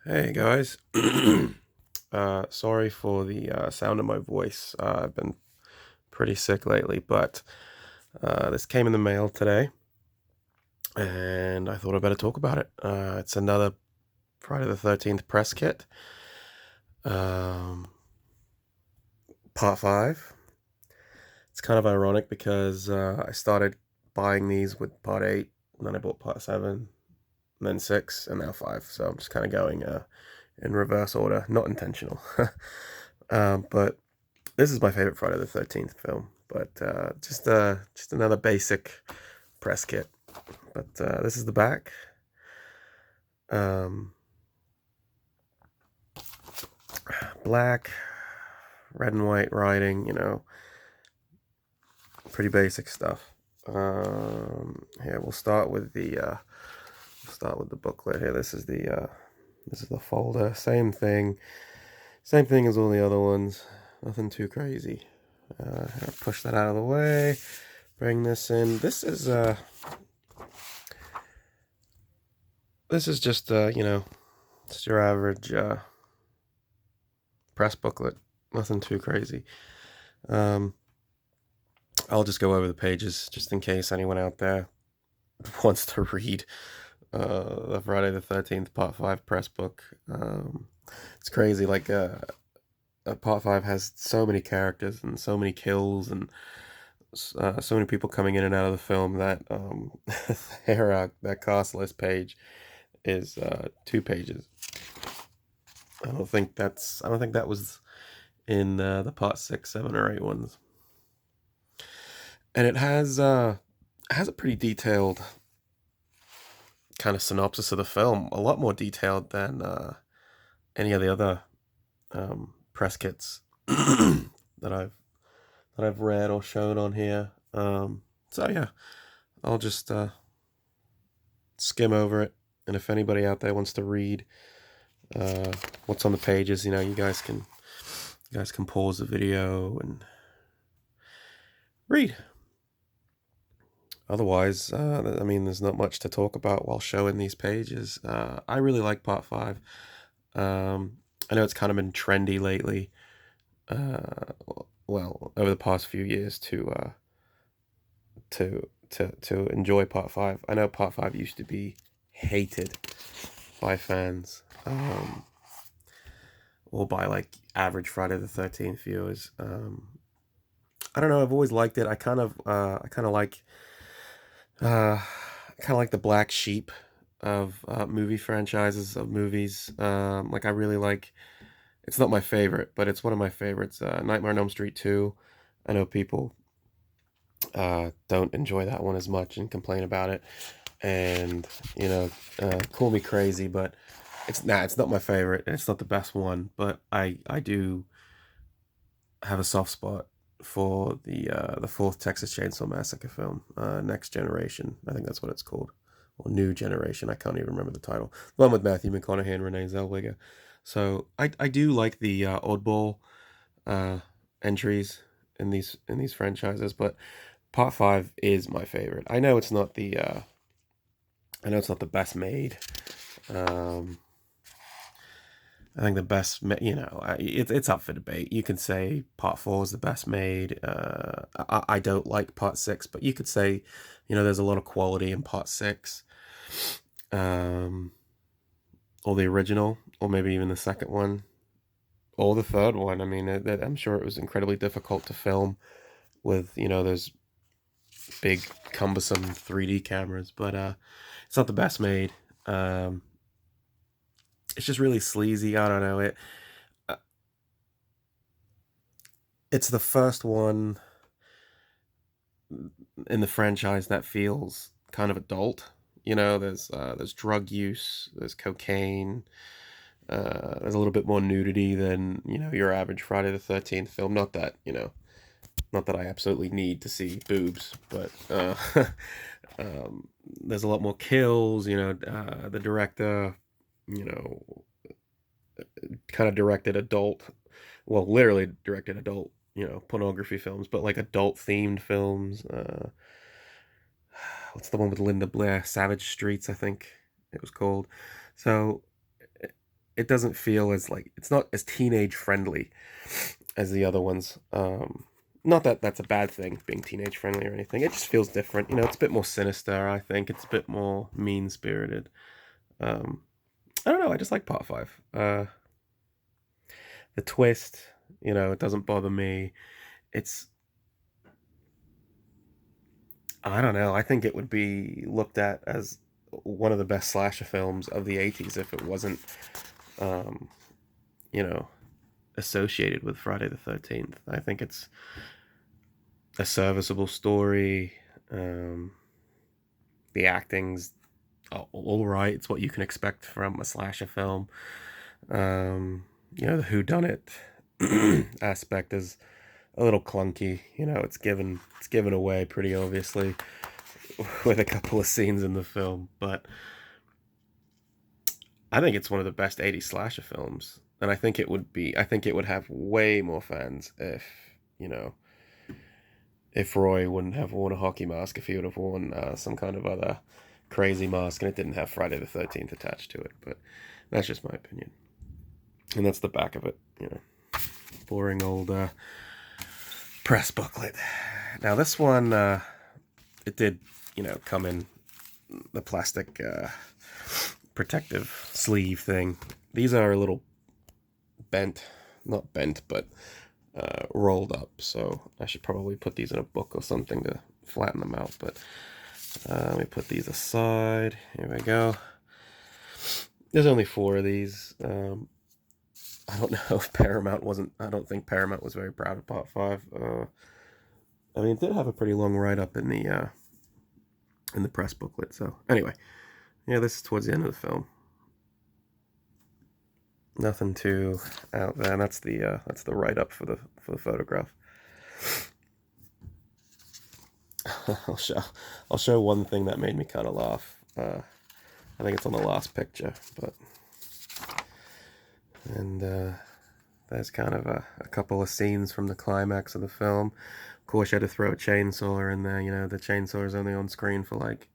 Hey guys, sorry for the sound of my voice. I've been pretty sick lately, but this came in the mail today, and I thought I'd better talk about it. It's another Friday the 13th press kit, um, part 5. It's kind of ironic because I started buying these with part 8, and then I bought part 7, and then 6, and now 5. So I'm just kind of going in reverse order, not intentional. But this is my favorite Friday the 13th film, but just another basic press kit. But this is the back. Um, Black, red and white writing, pretty basic stuff. Here we'll start with the booklet here. This is the folder. Same thing as all the other ones. Nothing too crazy. Push that out of the way. Bring this in. This is just just your average press booklet. Nothing too crazy. Um, I'll just go over the pages just in case anyone out there wants to read the Friday the 13th Part 5 press book. It's crazy. Part 5 has so many characters and so many kills and so many people coming in and out of the film that that cast list page is 2 pages. I don't think that was in the part 6, 7, or 8 ones. And it has a pretty detailed kind of synopsis of the film, a lot more detailed than any of the other press kits that I've read or shown on here. So yeah, I'll just skim over it, and if anybody out there wants to read uh, what's on the pages, you guys can pause the video and read. Otherwise, I mean, there's not much to talk about while showing these pages. I really like part 5. I know it's kind of been trendy lately. Uh, well, over the past few years to enjoy part 5. I know part 5 used to be hated by fans, or by like average Friday the 13th viewers. I don't know. I've always liked it. I uh, kind of like the black sheep of movie franchises of movies. Like I really like. It's not my favorite, but it's one of my favorites. Nightmare on Elm Street 2. I know people don't enjoy that one as much and complain about it, and call me crazy, but it's not my favorite, and it's not the best one. But I do have a soft spot for the fourth Texas Chainsaw Massacre film, Next Generation. I think that's what it's called, or New Generation. I can't even remember the title. The one with Matthew McConaughey and Renee Zellweger. So I do like the oddball uh, entries in these franchises, but Part 5 is my favorite. I know it's not the best made. Um, I think the best, it's up for debate. You can say Part 4 is the best made. I don't like Part 6, but you could say, there's a lot of quality in Part 6, um, or the original, or maybe even the second one, or the third one. I mean, I'm sure it was incredibly difficult to film with, those big, cumbersome 3D cameras, but it's not the best made. Um, it's just really sleazy. I don't know. Uh, it's the first one in the franchise that feels kind of adult. There's drug use, there's cocaine, there's a little bit more nudity than your average Friday the 13th film. Not that I absolutely need to see boobs, but there's a lot more kills. The director, you know, kind of directed adult, well, literally directed adult, pornography films, but like adult themed films. What's the one with Linda Blair? Savage Streets, I think it was called. So it doesn't feel as like it's not as teenage friendly as the other ones. Not that that's a bad thing, being teenage friendly or anything. It just feels different. You know, it's a bit more sinister. I think it's a bit more mean spirited. Um, I don't know. I just like part five. The twist, you know, it doesn't bother me. It's I don't know. I think it would be looked at as one of the best slasher films of the 80s if it wasn't, um, you know, associated with Friday the 13th. I think it's a serviceable story. Um, the acting's all right. It's what you can expect from a slasher film. You know, the whodunit aspect is a little clunky. You know, it's given away pretty obviously with a couple of scenes in the film, but I think it's one of the best 80s slasher films. And I think it would have way more fans if, you know, if Roy wouldn't have worn a hockey mask, if he would have worn some kind of other crazy mask and it didn't have Friday the 13th attached to it. But that's just my opinion. And that's the back of it, you know. Boring old press booklet. Now, this one, it did, you know, come in the plastic protective sleeve thing. These are a little bent, not bent, but rolled up. So I should probably put these in a book or something to flatten them out. But let me put these aside. Here we go. There's only 4 of these. I don't know if Paramount wasn't. I don't think Paramount was very proud of Part 5. I mean, it did have a pretty long write up in the press booklet. So anyway, yeah, this is towards the end of the film. Nothing too out there. That's the write up for the photograph. I'll show one thing that made me kind of laugh. I think it's on the last picture, but and there's kind of a couple of scenes from the climax of the film. Of course, you had to throw a chainsaw in there. You know, the chainsaw is only on screen for like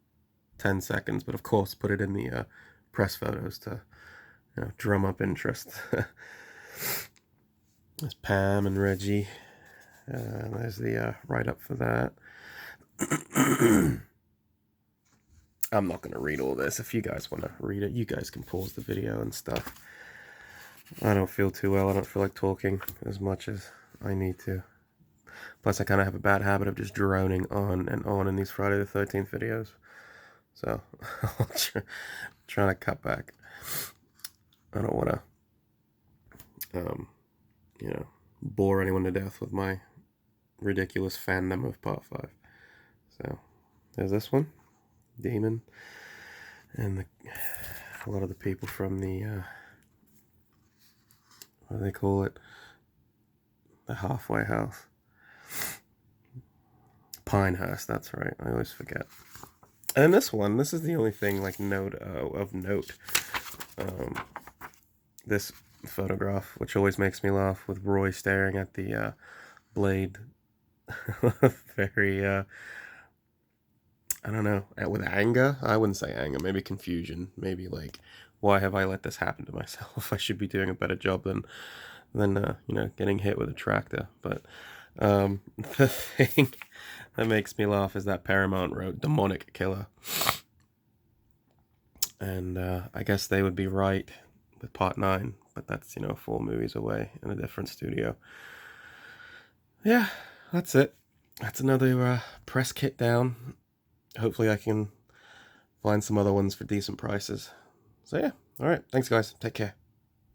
10 seconds, but of course, put it in the press photos to, you know, drum up interest. There's Pam and Reggie. There's the write-up for that. I'm not going to read all this. If you guys want to read it, you guys can pause the video and stuff. I don't feel too well. I don't feel like talking as much as I need to. Plus, I kind of have a bad habit of just droning on and on in these Friday the 13th videos. So, I'm trying to cut back. I don't want to, you know, bore anyone to death with my ridiculous fandom of Part 5. So, there's this one, Demon, and a lot of the people from the, what do they call it? The halfway house. Pinehurst, that's right. I always forget. And this one, this is the only thing like of note. This photograph, which always makes me laugh, with Roy staring at the blade. Very, I don't know, with anger? I wouldn't say anger, maybe confusion. Maybe like, why have I let this happen to myself? I should be doing a better job than you know, getting hit with a tractor. But the thing that makes me laugh is that Paramount wrote Demonic Killer. And I guess they would be right with Part 9, but that's, you know, 4 movies away in a different studio. Yeah, that's it. That's another press kit down. Hopefully I can find some other ones for decent prices. So yeah, alright, thanks guys, take care.